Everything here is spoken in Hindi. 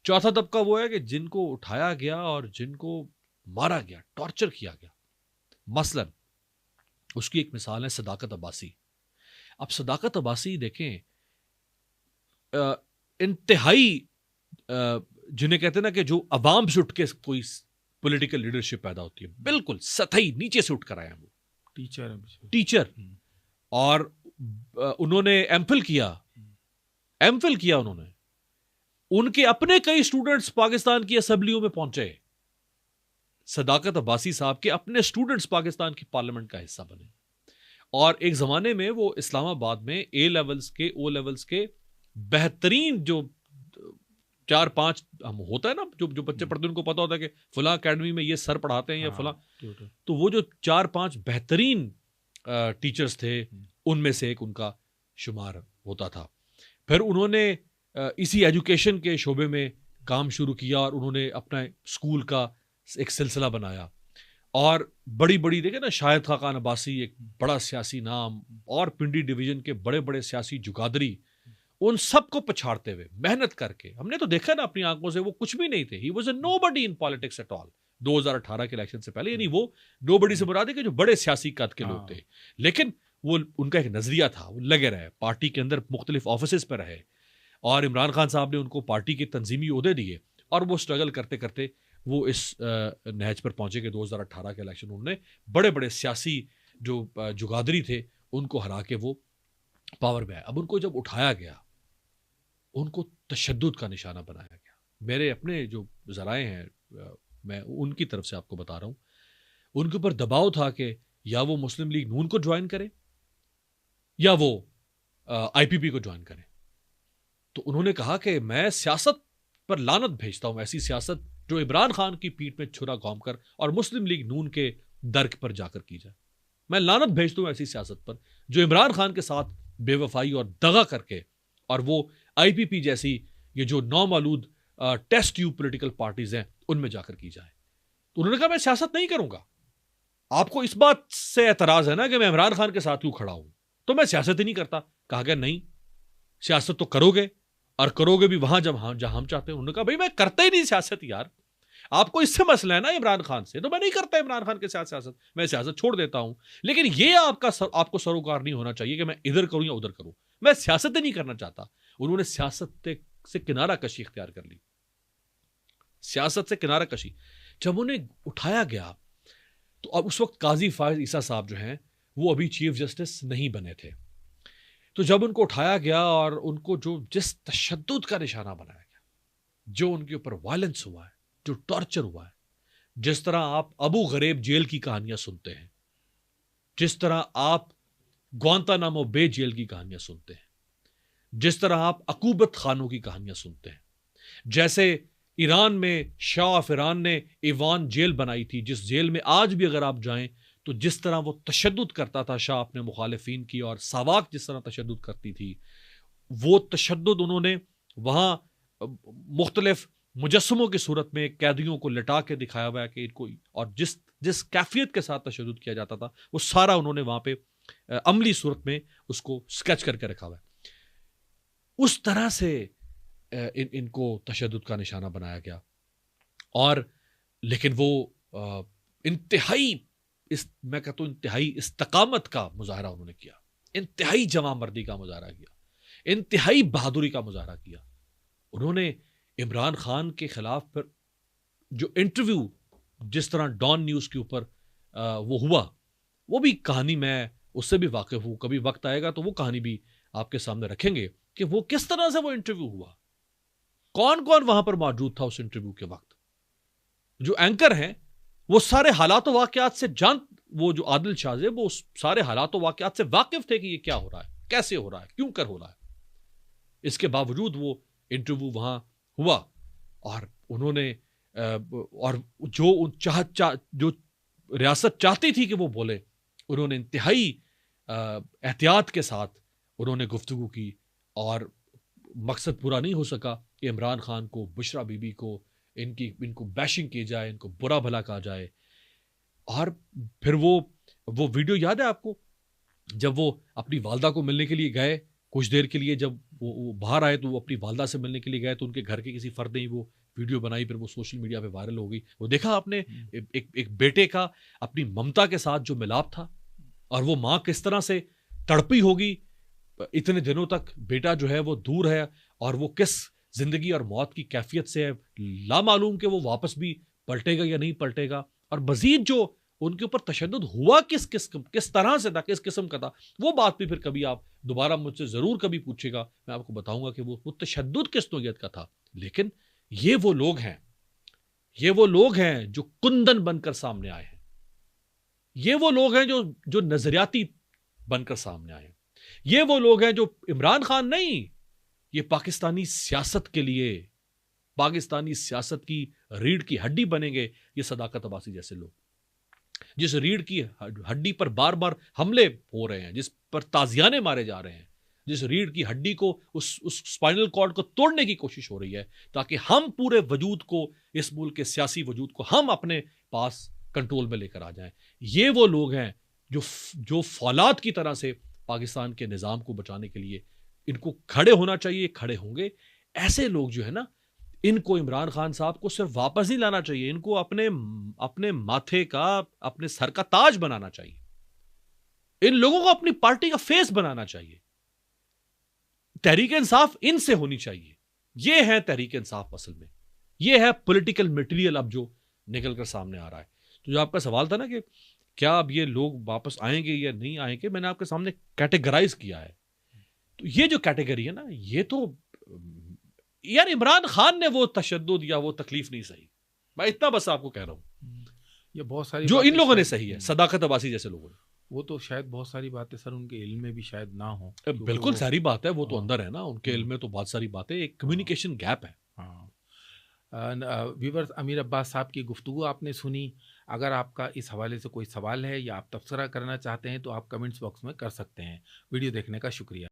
चौथा तबका वो है कि जिनको उठाया गया और जिनको मारा गया, टॉर्चर किया गया। मसलन उसकी एक मिसाल है सदाकत अब्बासी। अब सदाकत अब्बासी देखें, इंतहाई जिन्हें कहते हैं ना कि जो अवाम से उठ के कोई पॉलिटिकल लीडरशिप पैदा होती है, बिल्कुल सतही नीचे से उठ कर आए हैं वो। टीचर और उन्होंने एमफिल किया उन्होंने। उनके अपने कई स्टूडेंट्स पाकिस्तान की असेंबलियों में पहुंचे। सदाकत अब्बासी साहब के अपने स्टूडेंट्स पाकिस्तान की पार्लियामेंट का हिस्सा बने। और एक जमाने में वो इस्लामाबाद में ए लेवल्स के, ओ लेवल्स के बेहतरीन जो 4-5 हम होता है ना, जो बच्चे पढ़ते हैं उनको पता होता है कि फला एकेडमी में ये सर पढ़ाते हैं या फला, तो वो जो 4-5 बेहतरीन टीचर्स थे उनमें से एक उनका शुमार होता था। फिर उन्होंने इसी एजुकेशन के शोबे में काम शुरू किया और उन्होंने अपना स्कूल का एक सिलसिला बनाया। और बड़ी बड़ी देखे ना, शाहिद खाकान अब्बासी एक बड़ा सियासी नाम, और पिंडी डिवीजन के बड़े बड़े सियासी जुगादरी, उन सबको पछाड़ते हुए मेहनत करके, हमने तो देखा ना अपनी आंखों से, वो कुछ भी नहीं थे। He was a nobody in politics at all 2018 के इलेक्शन से पहले। यानी वो नोबडी से मुराद है कि जो बड़े सियासी कद के लोग थे, लेकिन वो उनका एक नजरिया था, वो लगे रहे, पार्टी के अंदर मुख्तलिफ ऑफिस पर रहे, और इमरान खान साहब ने उनको पार्टी के तंजीमी ओहदे दिए, और वो स्ट्रगल करते करते वो इस नहज पर पहुंचे कि 2018 के इलेक्शन उन्होंने बड़े बड़े सियासी जो जुगादरी थे उनको हरा के वो पावर में आए। अब उनको जब उठाया गया, उनको तशद्दुद का निशाना बनाया गया। मेरे अपने जो ज़राए हैं, मैं उनकी तरफ से आपको बता रहा हूँ, उनके ऊपर दबाव था कि या वो मुस्लिम लीग नून को ज्वाइन करें या वो आईपीपी को ज्वाइन करें। तो उन्होंने कहा कि मैं सियासत पर लानत भेजता हूं, ऐसी सियासत जो इमरान खान की पीठ में छुरा घोंप कर और मुस्लिम लीग नून के दर्क पर जाकर की जाए। मैं लानत भेजता हूं ऐसी सियासत पर जो इमरान खान के साथ बेवफाई और दगा करके, और वो आईपीपी जैसी ये जो नौमालूद टेस्ट ट्यूब पॉलिटिकल पार्टीज हैं उनमें जाकर की जाए। तो उन्होंने कहा मैं सियासत नहीं करूंगा। आपको इस बात से एतराज है ना कि मैं इमरान खान के साथ क्यों खड़ा हूं, तो मैं सियासत ही नहीं करता। कहा गया नहीं, सियासत तो करोगे, और करोगे भी वहां जहां हम चाहते हैं। उन्होंने कहा भाई मैं करता ही नहीं सियासत यार, आपको इससे मसला है ना इमरान खान से, तो मैं नहीं करता इमरान खान के साथ सियासत, मैं सियासत छोड़ देता हूं। लेकिन ये आपको सरोकार नहीं होना चाहिए कि मैं इधर करूं या उधर करूं, मैं सियासत ही नहीं करना चाहता। उन्होंने सियासत से किनारा कशी इख्तियार कर ली, सियासत से किनारा कशी। जब उन्हें उठाया गया तो अब उस वक्त काजी फायज ईसा साहब जो हैं वो अभी चीफ जस्टिस नहीं बने थे। तो जब उनको उठाया गया और उनको जो जिस तशद्दुद का निशाना बनाया गया, जो उनके ऊपर वायलेंस हुआ है, जो टॉर्चर हुआ है, जिस तरह आप अबू गरीब जेल की कहानियां सुनते हैं, जिस तरह आप ग्वांतानामो बे जेल की कहानियां सुनते हैं, जिस तरह आप अकूबत खानों की कहानियां सुनते हैं, जैसे ईरान में शाह ऑफ ईरान ने ईवान जेल बनाई थी, जिस जेल में आज भी अगर आप जाएं तो जिस तरह वो तशद्दुद करता था शाह अपने मुखालिफिन की, और सावाक जिस तरह तशद्दुद करती थी, वो तशद्दुद उन्होंने वहां मुख्तलिफ मुजस्समों की सूरत में कैदियों को लिटा के दिखाया हुआ है कि इनको, और जिस कैफियत के साथ तशद्दुद किया जाता था वो सारा उन्होंने वहां पे अमली सूरत में उसको स्केच करके रखा हुआ है। उस तरह से इनको तशद्दुद का निशाना बनाया गया। और लेकिन वो इंतहाई मैं कहता हूं इंतहाई इस्तकामत का मुजाहरा उन्होंने किया, इंतहाई जवामर्दी का मुजाहरा किया, इंतहाई बहादुरी का मुजाहरा किया। उन्होंने इमरान खान के खिलाफ फिर जो इंटरव्यू जिस तरह डॉन न्यूज़ के ऊपर वो हुआ, वो भी कहानी मैं उससे भी वाकिफ हूँ। कभी वक्त आएगा तो वो कहानी भी आपके सामने रखेंगे कि वो किस तरह से वो इंटरव्यू हुआ, कौन कौन वहां पर मौजूद था उस इंटरव्यू के वक्त। जो एंकर हैं वो सारे हालात वाकयात से वो जो आदिल शाह है वो सारे हालात वाकयात से वाकिफ थे कि ये क्या हो रहा है, कैसे हो रहा है, क्यों कर हो रहा है। इसके बावजूद वो इंटरव्यू वहां हुआ और उन्होंने और जो रियासत चाहती थी कि वो बोले, उन्होंने इंतहाई एहतियात के साथ उन्होंने गुफ्तगू की, और मकसद पूरा नहीं हो सका कि इमरान खान को, बुशरा बीबी को, इनको बैशिंग की जाए, इनको बुरा भला कहा जाए। और फिर वो वीडियो याद है आपको, जब वो अपनी वालदा को मिलने के लिए गए कुछ देर के लिए, जब वो बाहर आए तो वो अपनी वालदा से मिलने के लिए गए, तो उनके घर के किसी फर्द ने वो वीडियो बनाई, फिर वो सोशल मीडिया पे वायरल हो गई। वो देखा आपने एक बेटे का अपनी ममता के साथ जो मिलाप था, और वो माँ किस तरह से तड़पी होगी इतने दिनों तक, बेटा जो है वो दूर है, और वो किस जिंदगी और मौत की कैफियत से है, लामालूम कि वो वापस भी पलटेगा या नहीं पलटेगा। और मजीद जो उनके ऊपर तशद्दुद हुआ किस तरह से था, किस किस्म का था, वो बात भी फिर कभी आप दोबारा मुझसे जरूर कभी पूछेगा, मैं आपको बताऊंगा कि वो तशद्दुद किस नौयत का था। लेकिन ये वो लोग हैं, ये वो लोग हैं जो कुंदन बनकर सामने आए हैं, ये वो लोग हैं जो नजरियाती बनकर सामने आए हैं, ये वो लोग हैं जो इमरान खान नहीं, ये पाकिस्तानी सियासत के लिए, पाकिस्तानी सियासत की रीढ़ की हड्डी बनेंगे ये सदाकत अब्बासी जैसे लोग, जिस रीढ़ की हड्डी पर बार बार हमले हो रहे हैं, जिस पर ताजियाने मारे जा रहे हैं, जिस रीढ़ की हड्डी को, उस स्पाइनल कॉर्ड को तोड़ने की कोशिश हो रही है, ताकि हम पूरे वजूद को, इस मुल्क के सियासी वजूद को हम अपने पास कंट्रोल में लेकर आ जाएं। ये वो लोग हैं जो फौलाद की तरह से पाकिस्तान के निज़ाम को बचाने के लिए इनको खड़े होना चाहिए, खड़े होंगे। ऐसे लोग जो है ना, इनको इमरान खान साहब को सिर्फ वापस नहीं लाना चाहिए, इनको अपने माथे का, अपने सर का ताज बनाना चाहिए। इन लोगों को अपनी पार्टी का फेस बनाना चाहिए। तहरीक इंसाफ इनसे होनी चाहिए। ये है तहरीक इंसाफ असल में, ये है पॉलिटिकल मटेरियल अब जो निकल कर सामने आ रहा है। तो जो आपका सवाल था ना कि क्या अब ये लोग वापस आएंगे या नहीं आएंगे, मैंने आपके सामने कैटेगराइज किया है। तो ये जो कैटेगरी है ना, ये तो यार इमरान खान ने वो तशद्दुद या वो तकलीफ नहीं सही, मैं इतना बस आपको कह रहा हूं। ये बहुत सारी जो इन लोगों ने सही है, सदाकत अब्बासी जैसे लोगों ने, वो तो शायद बहुत सारी बातें सर उनके इल्म में भी शायद ना हो। बिल्कुल सारी बात है, वो तो अंदर है ना, उनके इल्म में तो बहुत सारी बातें, एक कम्युनिकेशन गैप है। व्यूअर्स, अमीर अब्बास साहब की गुफ्तगू आपने सुनी। अगर आपका इस हवाले से कोई सवाल है या आप तबसरा करना चाहते हैं तो आप कमेंट्स बॉक्स में कर सकते हैं। वीडियो देखने का शुक्रिया।